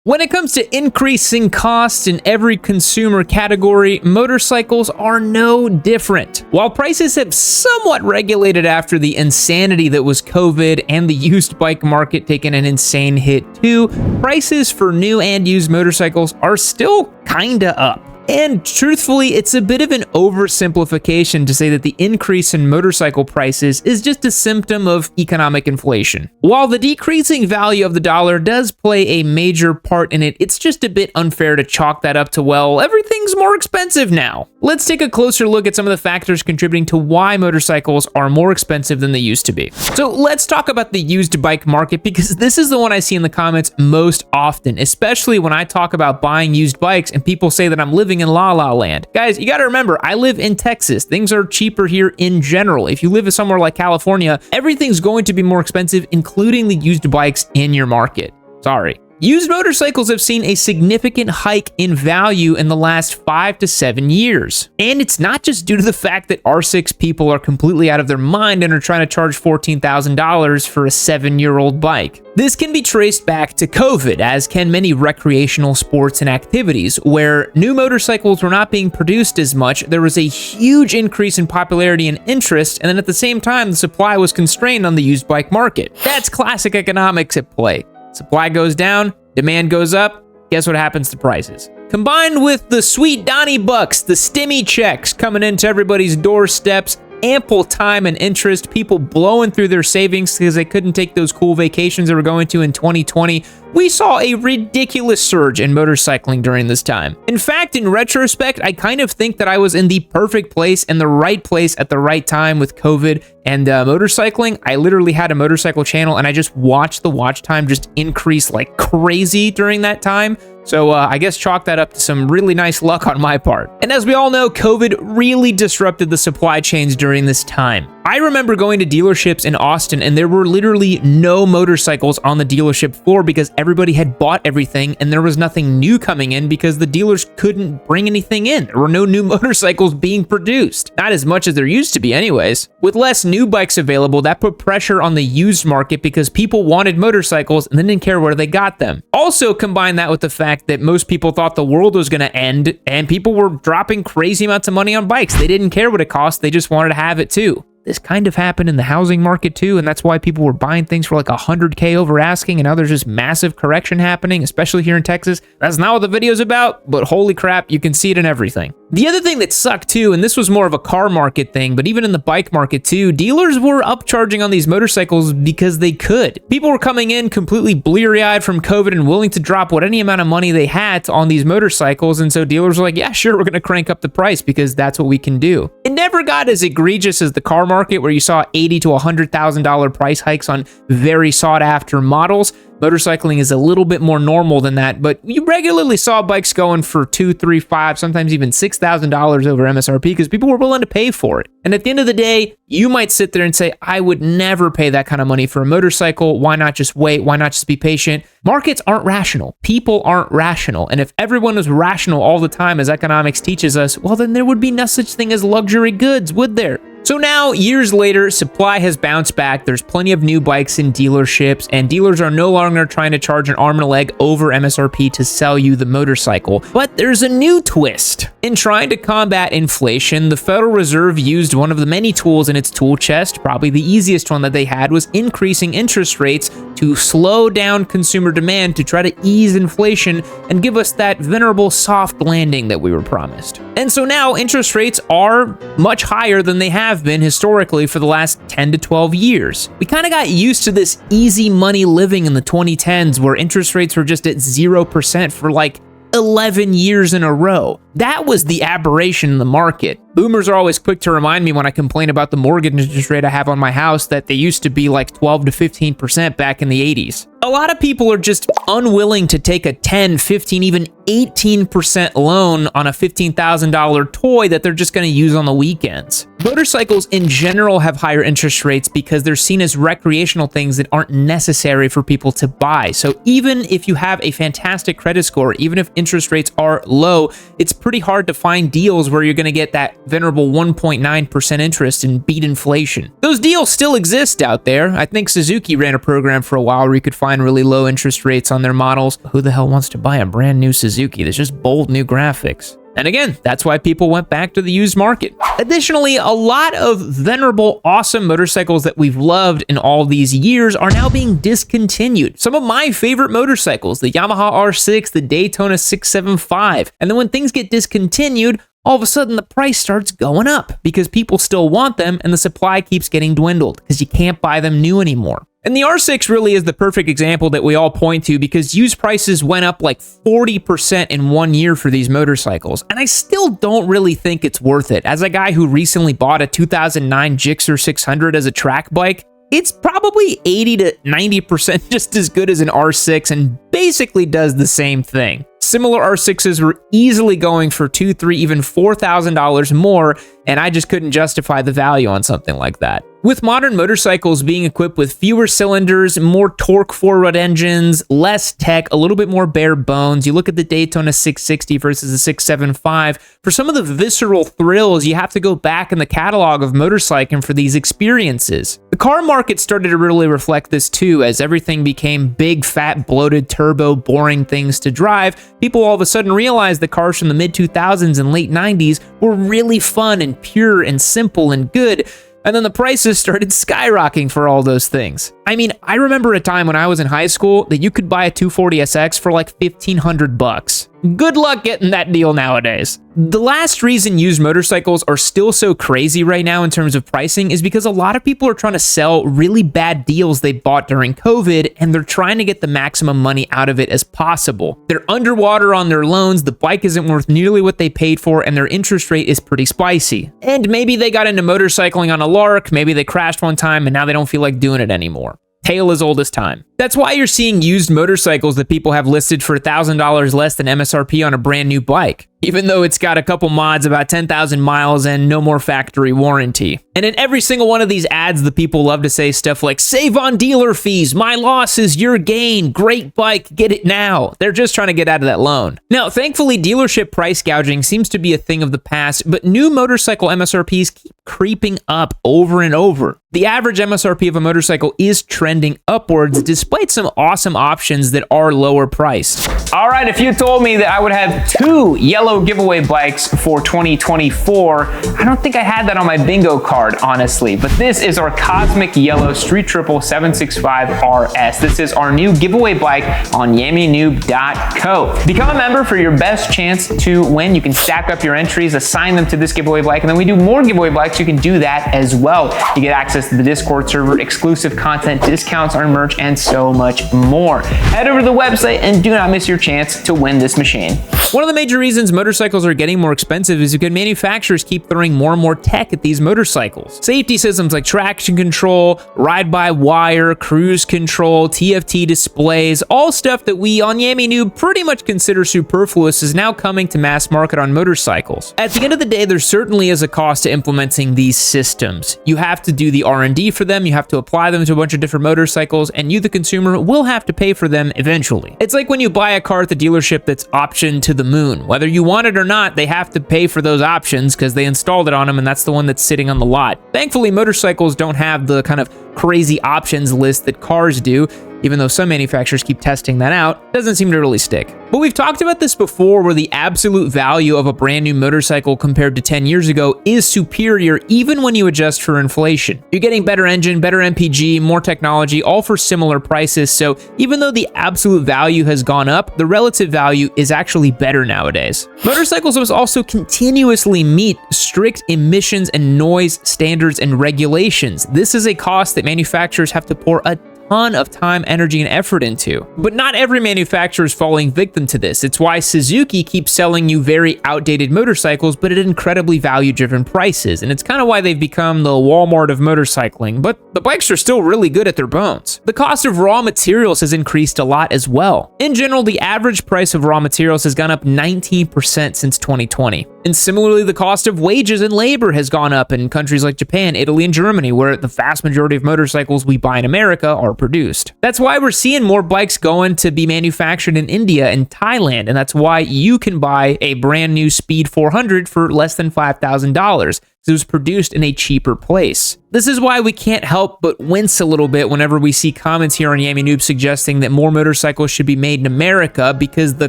When it comes to increasing costs in every consumer category, motorcycles are no different. While prices have somewhat regulated after the insanity that was COVID and the used bike market taking an insane hit too, prices for new and used motorcycles are still kinda up. And truthfully, it's a bit of an oversimplification to say that the increase in motorcycle prices is just a symptom of economic inflation. While the decreasing value of the dollar does play a major part in it, it's just a bit unfair to chalk that up to, well, everything's more expensive now. Let's take a closer look at some of the factors contributing to why motorcycles are more expensive than they used to be. So let's talk about the used bike market, because this is the one I see in the comments most often, especially when I talk about buying used bikes and people say that I'm living in La La Land. Guys, you gotta remember, I live in Texas. Things are cheaper here in general. If you live in somewhere like California, everything's going to be more expensive, including the used bikes in your market. Sorry. Used motorcycles have seen a significant hike in value in the last 5 to 7 years. And it's not just due to the fact that R6 people are completely out of their mind and are trying to charge $14,000 for a 7-year-old bike. This can be traced back to COVID, as can many recreational sports and activities, where new motorcycles were not being produced as much. There was a huge increase in popularity and interest, and then at the same time, the supply was constrained on the used bike market. That's classic economics at play. Supply goes down, demand goes up, guess what happens to prices? Combined with the sweet Donnie bucks, the stimmy checks coming into everybody's doorsteps, ample time and interest, people blowing through their savings because they couldn't take those cool vacations they were going to in 2020, we saw a ridiculous surge in motorcycling during this time. In fact, in retrospect, I kind of think that I was in the perfect place and the right place at the right time with COVID and motorcycling. I literally had a motorcycle channel and I just watched the watch time just increase like crazy during that time. So I guess chalk that up to some really nice luck on my part. And as we all know, COVID really disrupted the supply chains during this time. I remember going to dealerships in Austin and there were literally no motorcycles on the dealership floor because everybody had bought everything and there was nothing new coming in because the dealers couldn't bring anything in. There were no new motorcycles being produced. Not as much as there used to be anyways. With less new bikes available, that put pressure on the used market because people wanted motorcycles and then didn't care where they got them. Also combine that with the fact that most people thought the world was going to end and people were dropping crazy amounts of money on bikes. They didn't care what it cost, they just wanted to have it too. This kind of happened in the housing market too, and that's why people were buying things for like $100K over asking, and now there's just massive correction happening, especially here in Texas. That's not what the video's about, but holy crap, you can see it in everything. The other thing that sucked too, and this was more of a car market thing, but even in the bike market too, dealers were upcharging on these motorcycles because they could. People were coming in completely bleary-eyed from COVID and willing to drop what any amount of money they had on these motorcycles, and so dealers were like, yeah, sure, we're gonna crank up the price because that's what we can do. It never got as egregious as the car market, where you saw $80,000 to $100,000 price hikes on very sought-after models. Motorcycling is a little bit more normal than that, but you regularly saw bikes going for $2,000, $3,000, $5,000, sometimes even $6,000 over MSRP because people were willing to pay for it. And at the end of the day, you might sit there and say, I would never pay that kind of money for a motorcycle. Why not just wait? Why not just be patient? Markets aren't rational. People aren't rational. And if everyone was rational all the time, as economics teaches us, well, then there would be no such thing as luxury goods, would there? So now, years later, supply has bounced back. There's plenty of new bikes in dealerships, and dealers are no longer trying to charge an arm and a leg over MSRP to sell you the motorcycle. But there's a new twist. In trying to combat inflation, the Federal Reserve used one of the many tools in its tool chest. Probably the easiest one that they had was increasing interest rates to slow down consumer demand to try to ease inflation and give us that venerable soft landing that we were promised. And so now interest rates are much higher than they have been historically for the last 10 to 12 years. We kind of got used to this easy money living in the 2010s where interest rates were just at 0% for like 11 years in a row. That was the aberration in the market. Boomers are always quick to remind me when I complain about the mortgage interest rate I have on my house that they used to be like 12 to 15% back in the 80s. A lot of people are just unwilling to take a 10, 15, even 18% loan on a $15,000 toy that they're just going to use on the weekends. Motorcycles in general have higher interest rates because they're seen as recreational things that aren't necessary for people to buy. So even if you have a fantastic credit score, even if interest rates are low, it's pretty hard to find deals where you're going to get that venerable 1.9% interest and beat inflation. Those deals still exist out there. I think Suzuki ran a program for a while where you could find really low interest rates on their models. Who the hell wants to buy a brand new Suzuki? There's just bold new graphics. And again, that's why people went back to the used market. Additionally, a lot of venerable, awesome motorcycles that we've loved in all these years are now being discontinued. Some of my favorite motorcycles, the Yamaha R6, the Daytona 675. And then when things get discontinued, all of a sudden the price starts going up because people still want them and the supply keeps getting dwindled because you can't buy them new anymore. And the R6 really is the perfect example that we all point to because used prices went up like 40% in 1 year for these motorcycles. And I still don't really think it's worth it. As a guy who recently bought a 2009 Gixxer 600 as a track bike, it's probably 80 to 90% just as good as an R6 and basically does the same thing. Similar R6s were easily going for $2,000, $3,000, even $4,000 more, and I just couldn't justify the value on something like that. With modern motorcycles being equipped with fewer cylinders, more torque forward engines, less tech, a little bit more bare bones, you look at the Daytona 660 versus the 675, for some of the visceral thrills, you have to go back in the catalog of motorcycling for these experiences. The car market started to really reflect this too, as everything became big, fat, bloated, turbo, boring things to drive. People all of a sudden realized that cars from the mid-2000s and late 90s were really fun and pure and simple and good. And then the prices started skyrocketing for all those things. I mean, I remember a time when I was in high school that you could buy a 240SX for like $1,500. Good luck getting that deal nowadays. The last reason used motorcycles are still so crazy right now in terms of pricing is because a lot of people are trying to sell really bad deals they bought during COVID, and they're trying to get the maximum money out of it as possible. They're underwater on their loans, the bike isn't worth nearly what they paid for, and their interest rate is pretty spicy. And maybe they got into motorcycling on a lark, maybe they crashed one time, and now they don't feel like doing it anymore. Tale as old as time. That's why you're seeing used motorcycles that people have listed for $1,000 less than MSRP on a brand new bike, even though it's got a couple mods, about 10,000 miles, and no more factory warranty. And in every single one of these ads, the people love to say stuff like, save on dealer fees, my loss is your gain, great bike, get it now. They're just trying to get out of that loan. Now, thankfully, dealership price gouging seems to be a thing of the past, but new motorcycle MSRPs keep creeping up over and over. The average MSRP of a motorcycle is trending upwards, despite some awesome options that are lower priced. All right, if you told me that I would have 2 yellow giveaway bikes for 2024, I don't think I had that on my bingo card, honestly. But this is our Cosmic Yellow Street Triple 765 RS. This is our new giveaway bike on yammynoob.co. Become a member for your best chance to win. You can stack up your entries, assign them to this giveaway bike, and then we do more giveaway bikes. You can do that as well. You get access to the Discord server, exclusive content, discounts on merch, and so much more. Head over to the website and do not miss your chance to win this machine. One of the major reasons motorcycles are getting more expensive is because manufacturers keep throwing more and more tech at these motorcycles. Safety systems like traction control, ride-by-wire, cruise control, TFT displays, all stuff that we on Yammy Noob pretty much consider superfluous is now coming to mass market on motorcycles. At the end of the day, there certainly is a cost to implementing these systems. You have to do the R&D for them, you have to apply them to a bunch of different motorcycles, and you, the consumer, will have to pay for them eventually. It's like when you buy a car at the dealership that's optioned to the moon. Whether you want it or not, they have to pay for those options because they installed it on them, and that's the one that's sitting on the lot. Thankfully, motorcycles don't have the kind of crazy options list that cars do, even though some manufacturers keep testing that out. Doesn't seem to really stick. But we've talked about this before, where the absolute value of a brand new motorcycle compared to 10 years ago is superior even when you adjust for inflation. You're getting better engine, better MPG, more technology, all for similar prices. So even though the absolute value has gone up, the relative value is actually better nowadays. Motorcycles must also continuously meet strict emissions and noise standards and regulations. This is a cost that manufacturers have to pour a ton of time, energy, and effort into. But not every manufacturer is falling victim to this. It's why Suzuki keeps selling you very outdated motorcycles, but at incredibly value-driven prices. And it's kind of why they've become the Walmart of motorcycling, but the bikes are still really good at their bones. The cost of raw materials has increased a lot as well. In general, the average price of raw materials has gone up 19% since 2020. And similarly, the cost of wages and labor has gone up in countries like Japan, Italy, and Germany, where the vast majority of motorcycles we buy in America are produced. That's why we're seeing more bikes going to be manufactured in India and Thailand, and that's why you can buy a brand new Speed 400 for less than $5,000. It was produced in a cheaper place. This is why we can't help but wince a little bit whenever we see comments here on Yami Noob suggesting that more motorcycles should be made in America, because the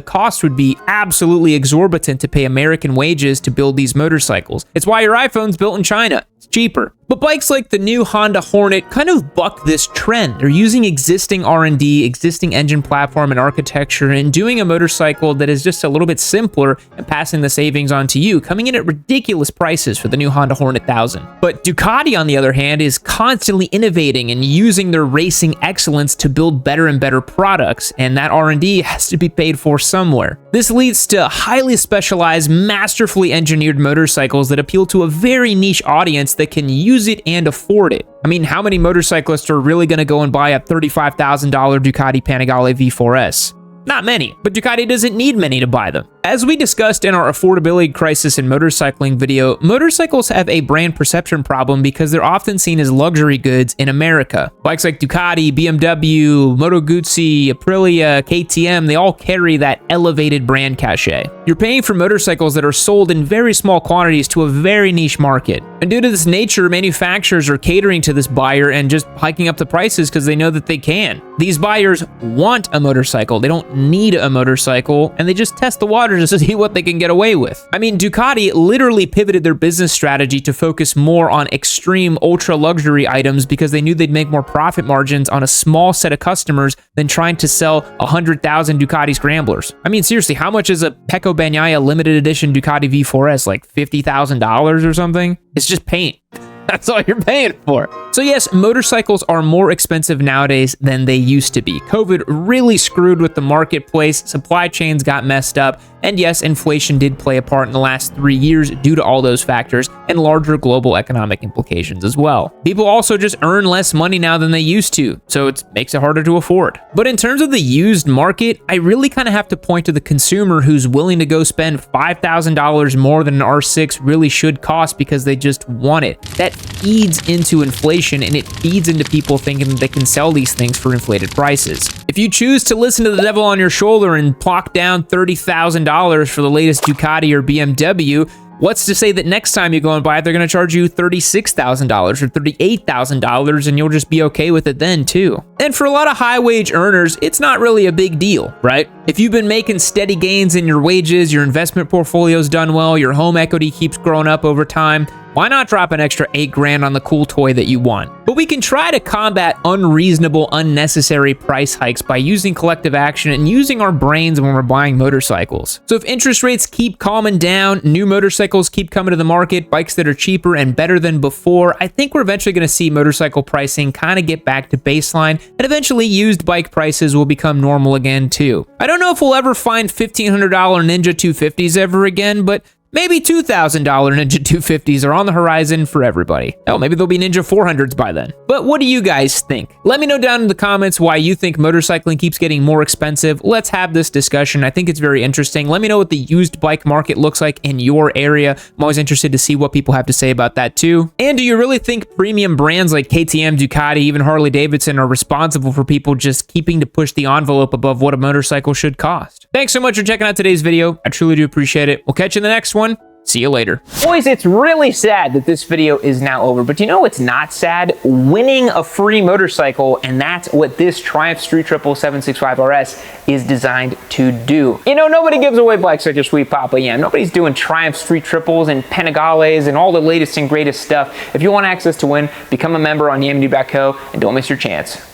cost would be absolutely exorbitant to pay American wages to build these motorcycles. It's why your iPhone's built in China. It's cheaper. But bikes like the new Honda Hornet kind of buck this trend. They're using existing R&D, existing engine platform and architecture, and doing a motorcycle that is just a little bit simpler and passing the savings on to you, coming in at ridiculous prices for the new Honda Hornet 1000. But Ducati, on the other hand, is constantly innovating and using their racing excellence to build better and better products, and that R&D has to be paid for somewhere. This leads to highly specialized, masterfully engineered motorcycles that appeal to a very niche audience that can use it and afford it. I mean, how many motorcyclists are really going to go and buy a $35,000 Ducati Panigale V4S? Not many, but Ducati doesn't need many to buy them. As we discussed in our affordability crisis in motorcycling video, motorcycles have a brand perception problem because they're often seen as luxury goods in America. Bikes like Ducati, BMW, Moto Guzzi, Aprilia, KTM, they all carry that elevated brand cachet. You're paying for motorcycles that are sold in very small quantities to a very niche market. And due to this nature, manufacturers are catering to this buyer and just hiking up the prices because they know that they can. These buyers want a motorcycle. They don't need a motorcycle, and they just test the waters to see what they can get away with. I mean, Ducati literally pivoted their business strategy to focus more on extreme ultra luxury items because they knew they'd make more profit margins on a small set of customers than trying to sell 100,000 Ducati Scramblers. I mean, seriously, how much is a Pecco Bagnaia limited edition Ducati V4S? Like $50,000 or something? It's just paint. That's all you're paying for. So yes, motorcycles are more expensive nowadays than they used to be. COVID really screwed with the marketplace, supply chains got messed up, and yes, inflation did play a part in the last 3 years due to all those factors and larger global economic implications as well. People also just earn less money now than they used to, so it makes it harder to afford. But in terms of the used market, I really kind of have to point to the consumer who's willing to go spend $5,000 more than an R6 really should cost because they just want it. That feeds into inflation, and it feeds into people thinking that they can sell these things for inflated prices. If you choose to listen to the devil on your shoulder and plop down $30,000 for the latest Ducati or BMW, what's to say that next time you go and buy it, they're going to charge you $36,000 or $38,000 and you'll just be okay with it then too? And for a lot of high wage earners, it's not really a big deal, right? If you've been making steady gains in your wages, your investment portfolio's done well, your home equity keeps growing up over time, why not drop an extra $8,000 on the cool toy that you want? But we can try to combat unreasonable, unnecessary price hikes by using collective action and using our brains when we're buying motorcycles. So if interest rates keep calming down, new motorcycles keep coming to the market, bikes that are cheaper and better than before, I think we're eventually going to see motorcycle pricing kind of get back to baseline, and eventually used bike prices will become normal again too. I don't know if we'll ever find $1,500 Ninja 250s ever again, but maybe $2,000 Ninja 250s are on the horizon for everybody. Oh, maybe there'll be Ninja 400s by then. But what do you guys think? Let me know down in the comments why you think motorcycling keeps getting more expensive. Let's have this discussion. I think it's very interesting. Let me know what the used bike market looks like in your area. I'm always interested to see what people have to say about that too. And do you really think premium brands like KTM, Ducati, even Harley Davidson are responsible for people just keeping to push the envelope above what a motorcycle should cost? Thanks so much for checking out today's video. I truly do appreciate it. We'll catch you in the next one. See you later. Boys, it's really sad that this video is now over, but you know what's not sad? Winning a free motorcycle, and that's what this Triumph Street Triple 765 RS is designed to do. You know, nobody gives away bikes like your sweet Papa Yam. Nobody's doing Triumph Street Triples and Panigales and all the latest and greatest stuff. If you want access to win, become a member on yamdu.co and don't miss your chance.